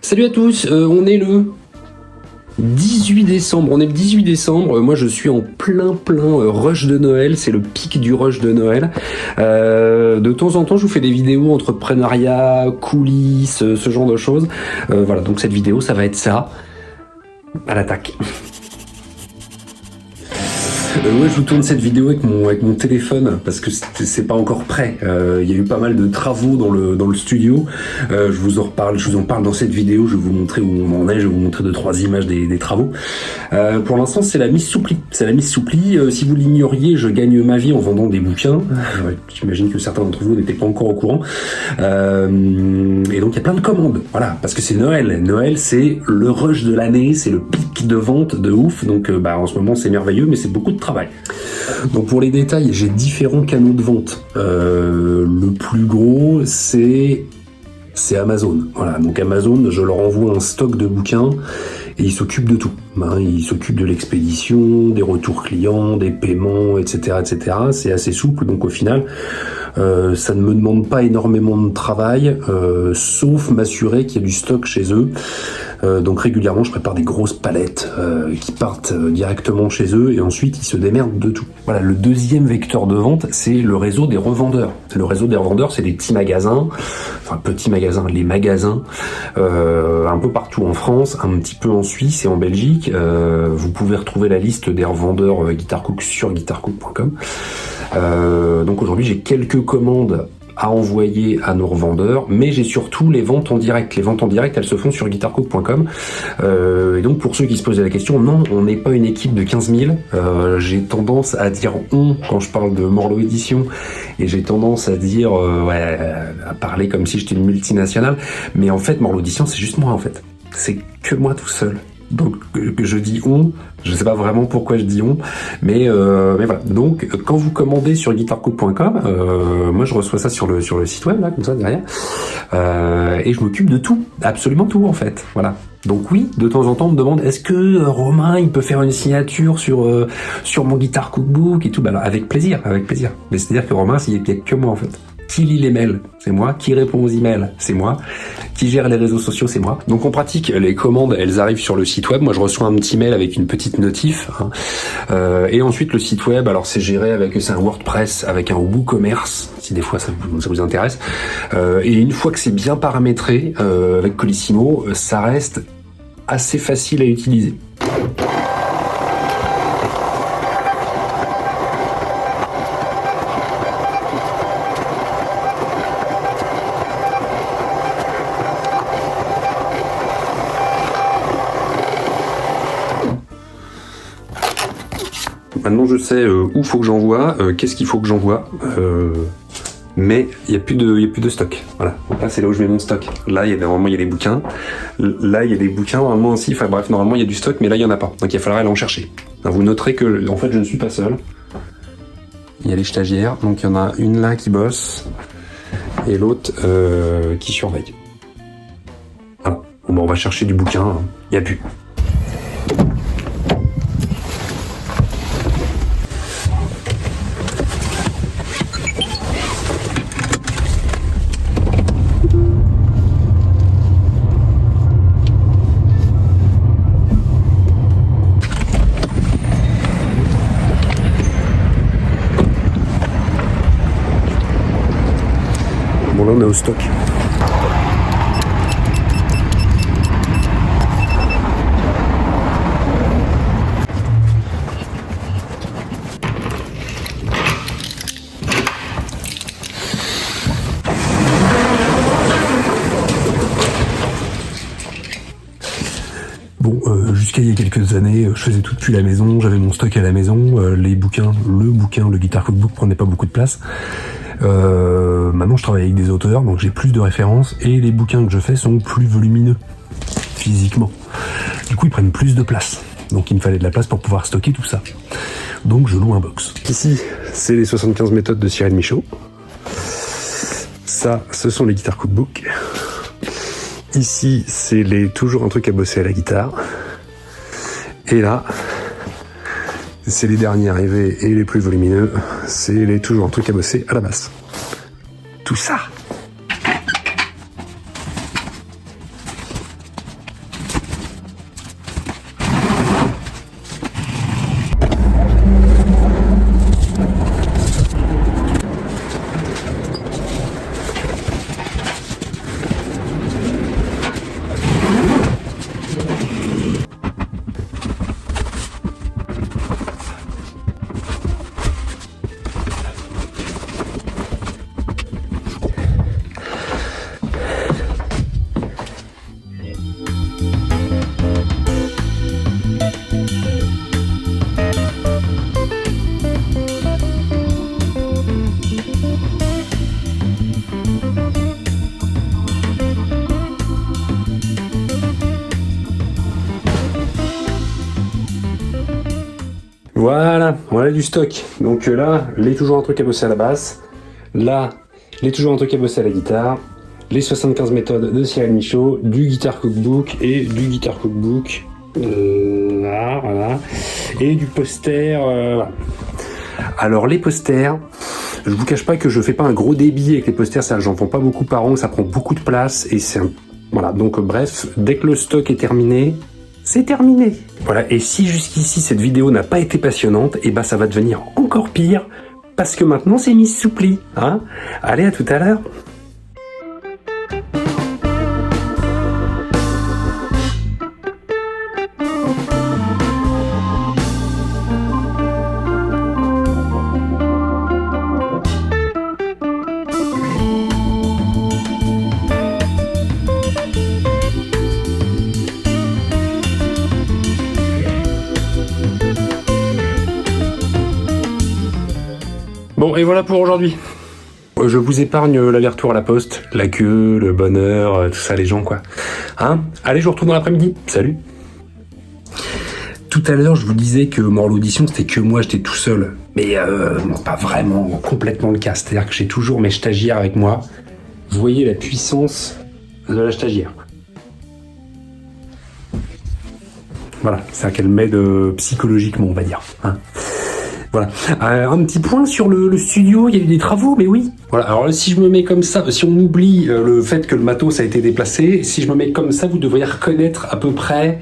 Salut à tous, on est le 18 décembre, moi je suis en plein rush de Noël, c'est le pic du rush de Noël. De temps en temps je vous fais des vidéos entrepreneuriat, coulisses, ce genre de choses. Voilà, donc cette vidéo ça va être ça, à l'attaque. Ouais, je vous tourne cette vidéo avec mon téléphone parce que c'est pas encore prêt. Il y a eu pas mal de travaux dans le studio. Je vous en parle dans cette vidéo. Je vais vous montrer où on en est. Je vais vous montrer 2-3 images des travaux. Pour l'instant, c'est la mise sous pli. Si vous l'ignoriez, je gagne ma vie en vendant des bouquins. J'imagine que certains d'entre vous n'étaient pas encore au courant. Et donc il y a plein de commandes. Voilà, parce que c'est Noël. Noël, c'est le rush de l'année, c'est le pic de vente de ouf. Donc en ce moment, c'est merveilleux, mais c'est beaucoup de travail. Donc pour les détails, j'ai différents canaux de vente. Le plus gros, c'est Amazon. Voilà, donc Amazon, je leur envoie un stock de bouquins et ils s'occupent de tout. Ils s'occupent de l'expédition, des retours clients, des paiements, etc., etc. C'est assez souple, donc au final, ça ne me demande pas énormément de travail, sauf m'assurer qu'il y a du stock chez eux. Donc régulièrement, je prépare des grosses palettes qui partent directement chez eux et ensuite ils se démerdent de tout. Voilà, le deuxième vecteur de vente, c'est le réseau des revendeurs. Le réseau des revendeurs, c'est des petits magasins, les magasins, un peu partout en France, un petit peu en Suisse et en Belgique. Vous pouvez retrouver la liste des revendeurs Guitar-Cook sur guitarcook.com. Donc aujourd'hui, j'ai quelques commandes à envoyer à nos revendeurs, mais j'ai surtout les ventes en direct. Les ventes en direct, elles se font sur guitarcook.com. Et donc pour ceux qui se posaient la question, non, on n'est pas une équipe de 15 000. J'ai tendance à dire on quand je parle de Morlo Édition, et j'ai tendance à dire à parler comme si j'étais une multinationale. Mais en fait, Morlo Édition, c'est juste moi en fait. C'est que moi tout seul. Donc je dis on, je sais pas vraiment pourquoi je dis on, mais voilà. Donc quand vous commandez sur guitarcook.com, moi je reçois ça sur le site web là, comme ça derrière, et je m'occupe de tout, absolument tout en fait. Voilà. Donc oui, de temps en temps on me demande est-ce que Romain il peut faire une signature sur mon Guitar Cookbook et tout. Bah alors, avec plaisir. Mais c'est-à-dire que Romain, il y a que moi en fait. Qui lit les mails, c'est moi. Qui répond aux emails, c'est moi. Qui gère les réseaux sociaux, c'est moi. Donc en pratique, les commandes, elles arrivent sur le site web. Moi, je reçois un petit mail avec une petite notif. Et ensuite, le site web, alors c'est géré c'est un WordPress avec un WooCommerce, si des fois ça vous intéresse. Et une fois que c'est bien paramétré avec Colissimo, ça reste assez facile à utiliser. Maintenant je sais où faut que j'envoie, qu'est-ce qu'il faut que j'envoie, mais il y a plus de stock. Voilà. Donc là c'est là où je mets mon stock. Là normalement il y a des bouquins. Là il y a des bouquins normalement aussi. Enfin bref, normalement il y a du stock, mais là il y en a pas. Donc il va falloir aller en chercher. Alors, vous noterez que en fait je ne suis pas seul. Il y a les stagiaires, donc il y en a une là qui bosse et l'autre qui surveille. Voilà. Bon, on va chercher du bouquin. Il y a plus. Bon là on est au stock. Bon, jusqu'à il y a quelques années, je faisais tout depuis la maison, j'avais mon stock à la maison, le Guitar Cookbook prenait pas beaucoup de place. Maintenant je travaille avec des auteurs, donc j'ai plus de références et les bouquins que je fais sont plus volumineux physiquement. Du coup ils prennent plus de place. Donc il me fallait de la place pour pouvoir stocker tout ça. Donc je loue un box. Ici, c'est les 75 méthodes de Cyril Michaud. Ça, ce sont les Guitar Cookbook. Ici, c'est toujours un truc à bosser à la guitare. Et là, c'est les derniers arrivés et les plus volumineux. C'est toujours un truc à bosser à la basse. Tout ça. Voilà, on a du stock. Donc là, les toujours un truc à bosser à la basse. Là, les toujours un truc à bosser à la guitare. Les 75 méthodes de Cyril Michaud, du Guitar Cookbook et du Guitar Cookbook. Là, voilà. Et du poster. Voilà. Alors les posters, je vous cache pas que je fais pas un gros débit avec les posters, c'est-à-dire que j'en vends pas beaucoup par an, ça prend beaucoup de place et c'est un... Voilà, donc bref, dès que le stock est terminé, c'est terminé. Voilà, et si jusqu'ici cette vidéo n'a pas été passionnante, et ben ça va devenir encore pire, parce que maintenant c'est mis sous pli, hein. Allez, à tout à l'heure. Bon, et voilà pour aujourd'hui. Je vous épargne l'aller-retour à la poste, la queue, le bonheur, tout ça, les gens, quoi. Hein? Allez, je vous retrouve dans l'après-midi. Salut! Tout à l'heure, je vous disais que mort l'audition, c'était que moi, j'étais tout seul. Mais non, pas vraiment, complètement le cas. C'est-à-dire que j'ai toujours mes stagiaires avec moi. Vous voyez la puissance de la stagiaire. Voilà, c'est-à-dire qu'elle m'aide psychologiquement, on va dire. Hein. Voilà. Un petit point sur le studio, il y a eu des travaux, mais oui. Voilà. Alors là, si je me mets comme ça, si on oublie le fait que le matos a été déplacé, si je me mets comme ça, vous devriez reconnaître à peu près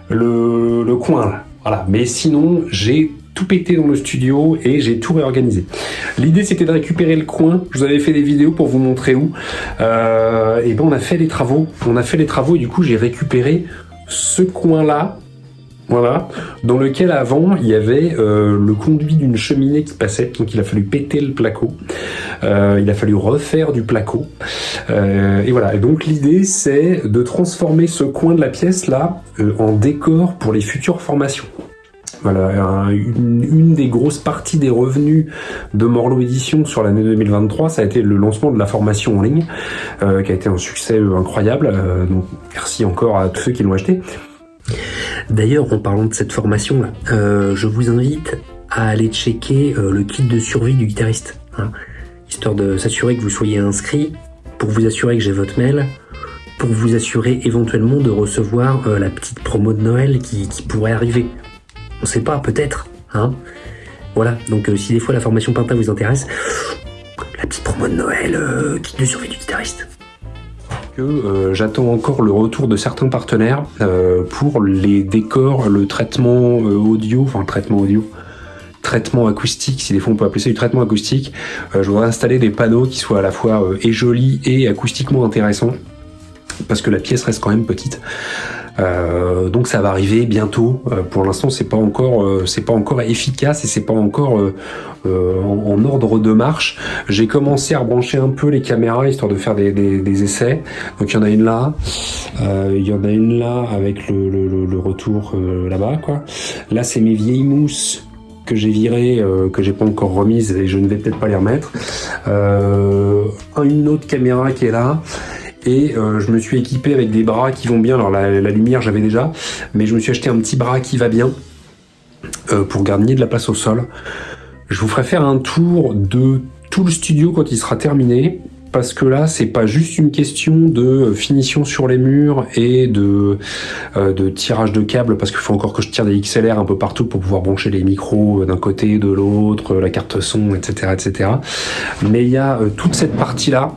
le coin là. Voilà. Mais sinon, j'ai tout pété dans le studio et j'ai tout réorganisé. L'idée, c'était de récupérer le coin. Je vous avais fait des vidéos pour vous montrer où. Et ben, on a fait les travaux. Et du coup, j'ai récupéré ce coin-là. Voilà, dans lequel avant il y avait le conduit d'une cheminée qui passait, donc il a fallu péter le placo, il a fallu refaire du placo, et voilà. Et donc l'idée c'est de transformer ce coin de la pièce là en décor pour les futures formations. Voilà, une des grosses parties des revenus de Morlot Édition sur l'année 2023, ça a été le lancement de la formation en ligne, qui a été un succès incroyable, donc merci encore à tous ceux qui l'ont acheté. D'ailleurs, en parlant de cette formation-là, je vous invite à aller checker le kit de survie du guitariste, hein, histoire de s'assurer que vous soyez inscrit, pour vous assurer que j'ai votre mail, pour vous assurer éventuellement de recevoir la petite promo de Noël qui pourrait arriver. On sait pas, peut-être, hein. Voilà, donc si des fois la formation Pinta vous intéresse, la petite promo de Noël, kit de survie du guitariste. Que j'attends encore le retour de certains partenaires pour les décors, le traitement audio, traitement acoustique, si des fois on peut appeler ça du traitement acoustique. Je voudrais installer des panneaux qui soient à la fois et jolis et acoustiquement intéressants, parce que la pièce reste quand même petite. Donc ça va arriver bientôt. Pour l'instant, c'est pas encore efficace et c'est pas encore en ordre de marche. J'ai commencé à rebrancher un peu les caméras histoire de faire des essais. Donc il y en a une là, il y en a une là avec le retour là-bas, quoi. Là, c'est mes vieilles mousses que j'ai virées, que j'ai pas encore remises et je ne vais peut-être pas les remettre. Une autre caméra qui est là. Et je me suis équipé avec des bras qui vont bien. Alors la lumière j'avais déjà, mais je me suis acheté un petit bras qui va bien pour gagner de la place au sol. Je vous ferai faire un tour de tout le studio quand il sera terminé, parce que là c'est pas juste une question de finition sur les murs et de tirage de câbles, parce qu'il faut encore que je tire des XLR un peu partout pour pouvoir brancher les micros d'un côté, de l'autre, la carte son, etc. Mais il y a toute cette partie là.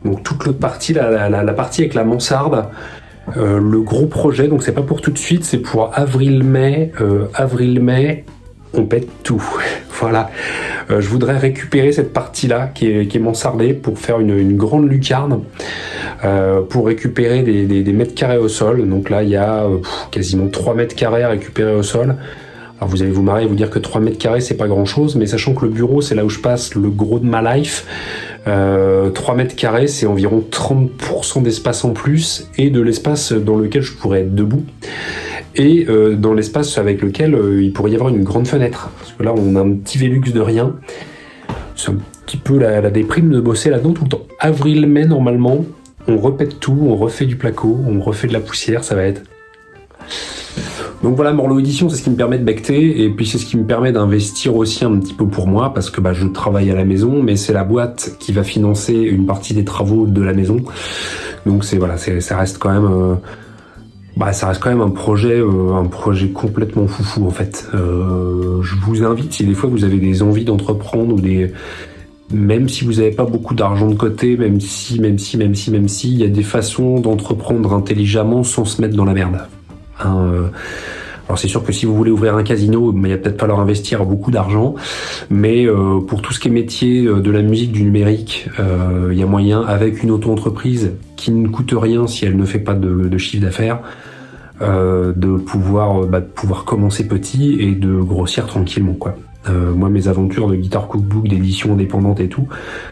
Donc toute l'autre partie, la partie avec la mansarde, le gros projet, donc c'est pas pour tout de suite, c'est pour avril-mai, on pète tout. Voilà. Je voudrais récupérer cette partie-là qui est mansardée pour faire une grande lucarne, pour récupérer des mètres carrés au sol. Donc là, il y a quasiment 3 mètres carrés à récupérer au sol. Alors vous allez vous marrer et vous dire que 3 mètres carrés, c'est pas grand-chose, mais sachant que le bureau, c'est là où je passe le gros de ma life, 3 mètres carrés, c'est environ 30% d'espace en plus, et de l'espace dans lequel je pourrais être debout, et dans l'espace avec lequel il pourrait y avoir une grande fenêtre. Parce que là, on a un petit Velux de rien. C'est un petit peu la déprime de bosser là-dedans tout le temps. Avril-mai, normalement, on repète tout, on refait du placo, on refait de la poussière, ça va être... Donc voilà, Morlo Édition, c'est ce qui me permet de becter, et puis c'est ce qui me permet d'investir aussi un petit peu pour moi, parce que je travaille à la maison, mais c'est la boîte qui va financer une partie des travaux de la maison. Donc ça reste quand même... ça reste quand même un projet complètement foufou en fait. Je vous invite, si des fois vous avez des envies d'entreprendre ou même si vous n'avez pas beaucoup d'argent de côté, même si, il y a des façons d'entreprendre intelligemment sans se mettre dans la merde. Alors c'est sûr que si vous voulez ouvrir un casino, il va peut-être falloir investir beaucoup d'argent, mais pour tout ce qui est métier de la musique, du numérique, il y a moyen, avec une auto-entreprise qui ne coûte rien si elle ne fait pas de chiffre d'affaires, de pouvoir commencer petit et de grossir tranquillement, quoi. Moi, mes aventures de guitare cookbook, d'édition indépendante et tout,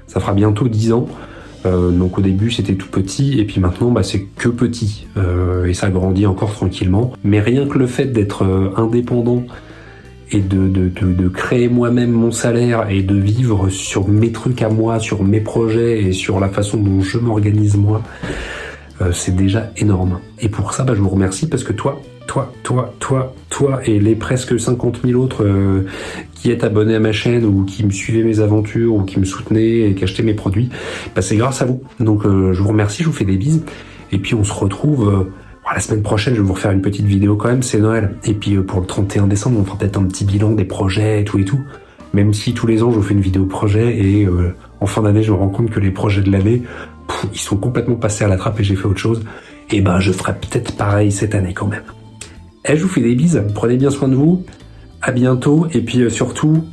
ça fera bientôt 10 ans. Donc au début c'était tout petit et puis maintenant c'est que petit et ça grandit encore tranquillement. Mais rien que le fait d'être indépendant et de créer moi-même mon salaire et de vivre sur mes trucs à moi, sur mes projets et sur la façon dont je m'organise moi, c'est déjà énorme. Et pour ça, je vous remercie parce que toi et les presque 50 000 autres qui êtes abonnés à ma chaîne ou qui me suivaient mes aventures ou qui me soutenaient et qui achetaient mes produits, c'est grâce à vous. Donc je vous remercie, je vous fais des bises. Et puis on se retrouve la semaine prochaine, je vais vous refaire une petite vidéo quand même, c'est Noël. Et puis pour le 31 décembre, on fera peut-être un petit bilan des projets et tout. Même si tous les ans, je vous fais une vidéo projet et en fin d'année, je me rends compte que les projets de l'année, ils sont complètement passés à la trappe et j'ai fait autre chose. Et je ferai peut-être pareil cette année quand même. Je vous fais des bises, prenez bien soin de vous, à bientôt, et puis surtout,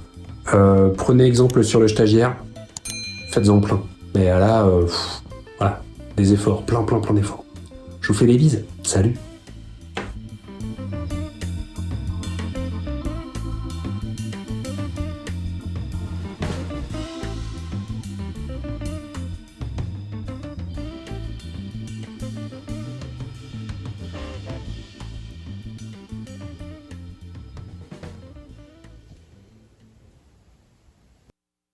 prenez exemple sur le stagiaire, faites-en plein. Mais là, des efforts, plein d'efforts. Je vous fais des bises, salut.